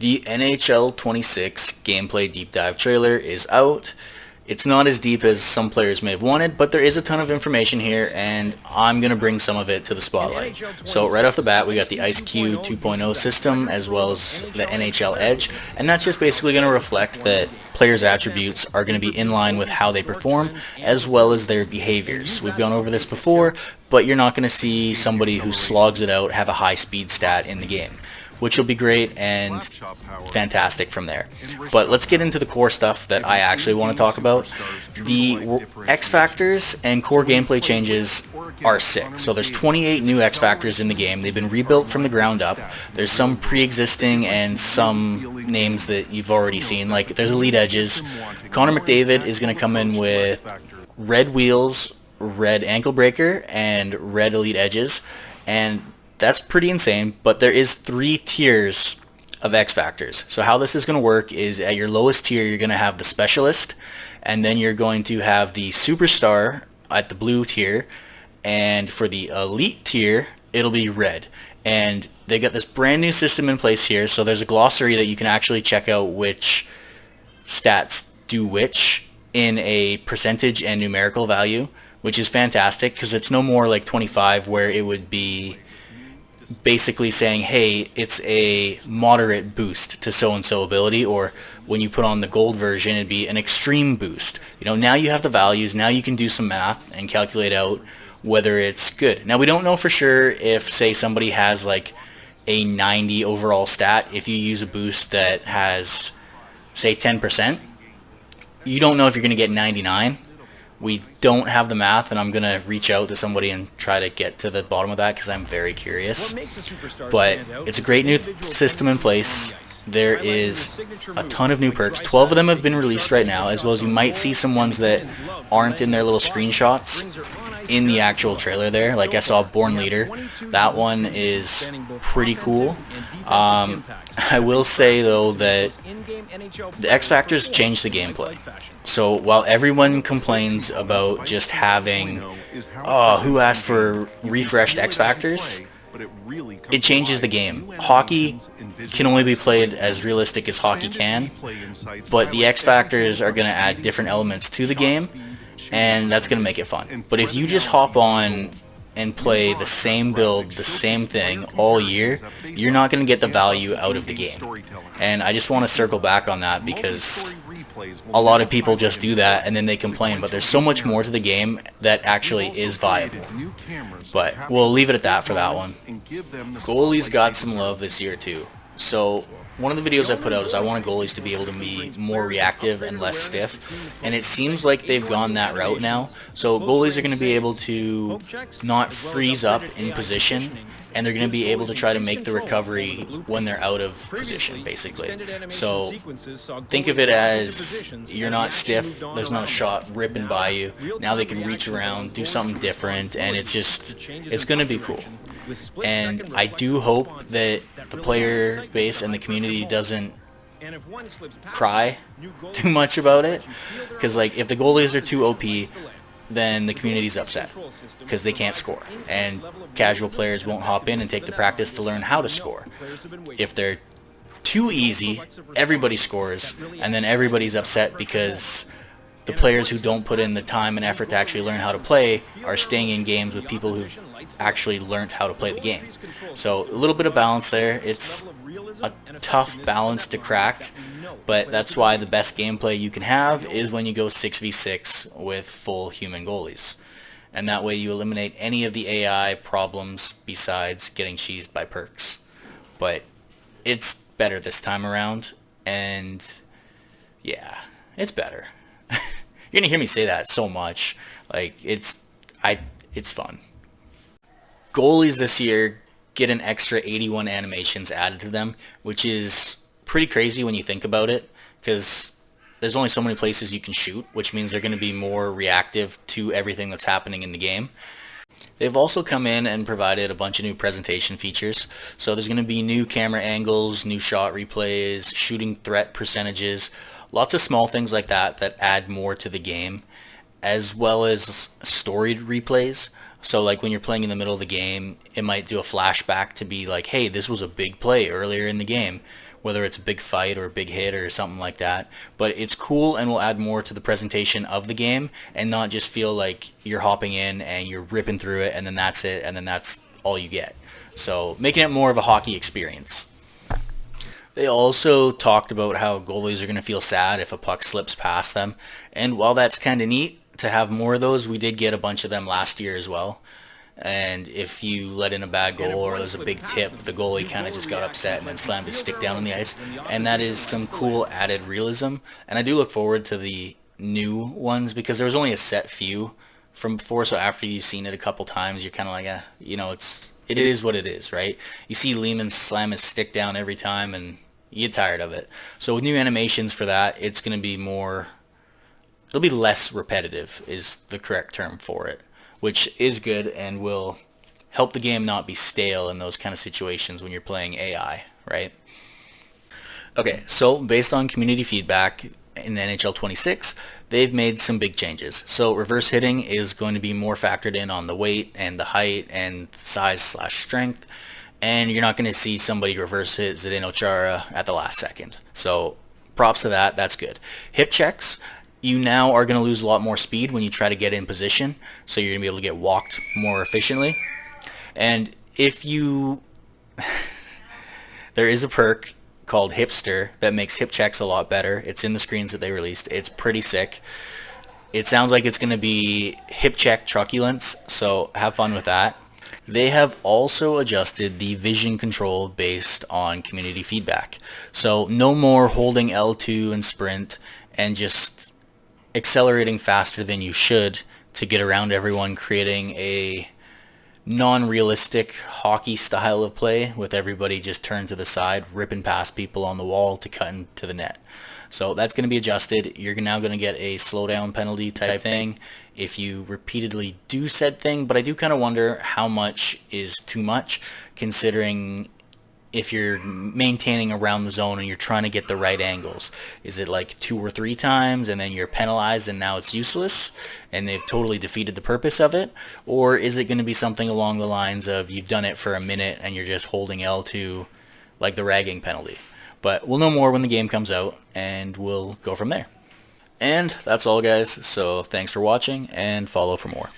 The NHL26 gameplay deep dive trailer is out. It's not as deep as some players may have wanted, but there is a ton of information here, and I'm going to bring some of it to the spotlight. So right off the bat, we got the IceQ 2.0 system, as well as the NHL Edge, and that's just basically going to reflect that players' attributes are going to be in line with how they perform, as well as their behaviors. We've gone over this before, but you're not going to see somebody who slogs it out have a high speed stat in the game, which will be great and fantastic from there. But let's get into the core stuff that I actually want to talk about. The X Factors and core gameplay changes are sick. So there's 28 new X Factors in the game. They've been rebuilt from the ground up. There's some pre-existing and some names that you've already seen. Like there's Elite Edges. Connor McDavid is going to come in with red wheels, red ankle breaker, and red Elite Edges. And that's pretty insane, but there is 3 tiers of X Factors. So how this is going to work is at your lowest tier, you're going to have the Specialist, and then you're going to have the Superstar at the blue tier, and for the Elite tier, it'll be red. And they got this brand new system in place here, so there's a glossary that you can actually check out which stats do which in a percentage and numerical value, which is fantastic because it's no more like 25 where it would be basically saying, hey, it's a moderate boost to so-and-so ability, or when you put on the gold version, it'd be an extreme boost. You know, now you have the values, now you can do some math and calculate out whether it's good. Now, we don't know for sure if, say, somebody has like a 90 overall stat. If you use a boost that has, say, 10%, you don't know if you're going to get 99. We don't have the math, and I'm going to reach out to somebody and try to get to the bottom of that because I'm very curious. But it's a great new system in place. There is a ton of new perks. 12 of them have been released right now, as well as you might see some ones that aren't in their little screenshots in the actual trailer there. Like I saw Born Leader. That one is pretty cool. I will say, though, that the X Factors changed the gameplay. So while everyone complains about just having, oh, who asked for refreshed X Factors, it changes the game. Hockey can only be played as realistic as hockey can, but the X Factors are going to add different elements to the game, and that's going to make it fun. But if you just hop on and play the same build, the same thing all year, you're not going to get the value out of the game. And I just want to circle back on that because a lot of people just do that and then they complain, but there's so much more to the game that actually is viable. But we'll leave it at that for that one. Goalies got some love this year too. So one of the videos I put out is I want goalies to be able to be more reactive and less stiff, and it seems like they've gone that route now. So goalies are going to be able to not freeze up in position, and they're going to be able to try to make the recovery when they're out of position, basically. So think of it as you're not stiff, there's not a shot ripping by you. Now they can reach around, do something different, and it's going to be cool. And I do hope that the player base and the community doesn't cry too much about it, because like if the goalies are too OP, then the community's upset because they can't score, and casual players won't hop in and take the practice to learn how to score. If they're too easy, everybody scores, and then everybody's upset because the players who don't put in the time and effort to actually learn how to play are staying in games with people who actually learned how to play the game. So a little bit of balance there. It's a tough balance to crack, but that's why the best gameplay you can have is when you go 6v6 with full human goalies. And that way you eliminate any of the AI problems besides getting cheesed by perks. But it's better this time around, and yeah, it's better. You're gonna hear me say that so much. Like it's fun. Goalies this year get an extra 81 animations added to them, which is pretty crazy when you think about it, because there's only so many places you can shoot, which means they're going to be more reactive to everything that's happening in the game. They've also come in and provided a bunch of new presentation features. So there's going to be new camera angles, new shot replays, shooting threat percentages, lots of small things like that that add more to the game, as well as storied replays. So like when you're playing in the middle of the game, it might do a flashback to be like, hey, this was a big play earlier in the game, whether it's a big fight or a big hit or something like that. But it's cool and will add more to the presentation of the game and not just feel like you're hopping in and you're ripping through it and then that's it and then that's all you get. So making it more of a hockey experience. They also talked about how goalies are going to feel sad if a puck slips past them. And while that's kind of neat to have more of those, we did get a bunch of them last year as well. And if you let in a bad goal or there's a big tip, the goalie kind of just got upset and then slammed his stick down on the ice. And that is some cool added realism. And I do look forward to the new ones because there was only a set few from before. So after you've seen it a couple times, you're kind of like, you know, it is what it is, right? You see Lehman slam his stick down every time and you get tired of it. So with new animations for that, it's going to be more, it'll be less repetitive is the correct term for it, which is good and will help the game not be stale in those kind of situations when you're playing AI, right? Okay, so based on community feedback in NHL26, they've made some big changes. So reverse hitting is going to be more factored in on the weight and the height and size/strength, and you're not going to see somebody reverse hit Zdeno Chara at the last second. So props to that, that's good. Hip checks, you now are going to lose a lot more speed when you try to get in position, so you're going to be able to get walked more efficiently. And if you there is a perk called Hipster that makes hip checks a lot better. It's in the screens that they released. It's pretty sick. It sounds like it's going to be hip check truculence, so have fun with that. They have also adjusted the vision control based on community feedback. So no more holding L2 and sprint and just accelerating faster than you should to get around everyone, creating a non-realistic hockey style of play with everybody just turned to the side, ripping past people on the wall to cut into the net. So that's going to be adjusted. You're now going to get a slowdown penalty type thing if you repeatedly do said thing, but I do kind of wonder how much is too much, considering if you're maintaining around the zone and you're trying to get the right angles. Is it like 2 or 3 times and then you're penalized and now it's useless and they've totally defeated the purpose of it? Or is it going to be something along the lines of you've done it for a minute and you're just holding L2 like the ragging penalty? But we'll know more when the game comes out and we'll go from there. And that's all, guys, so thanks for watching and follow for more.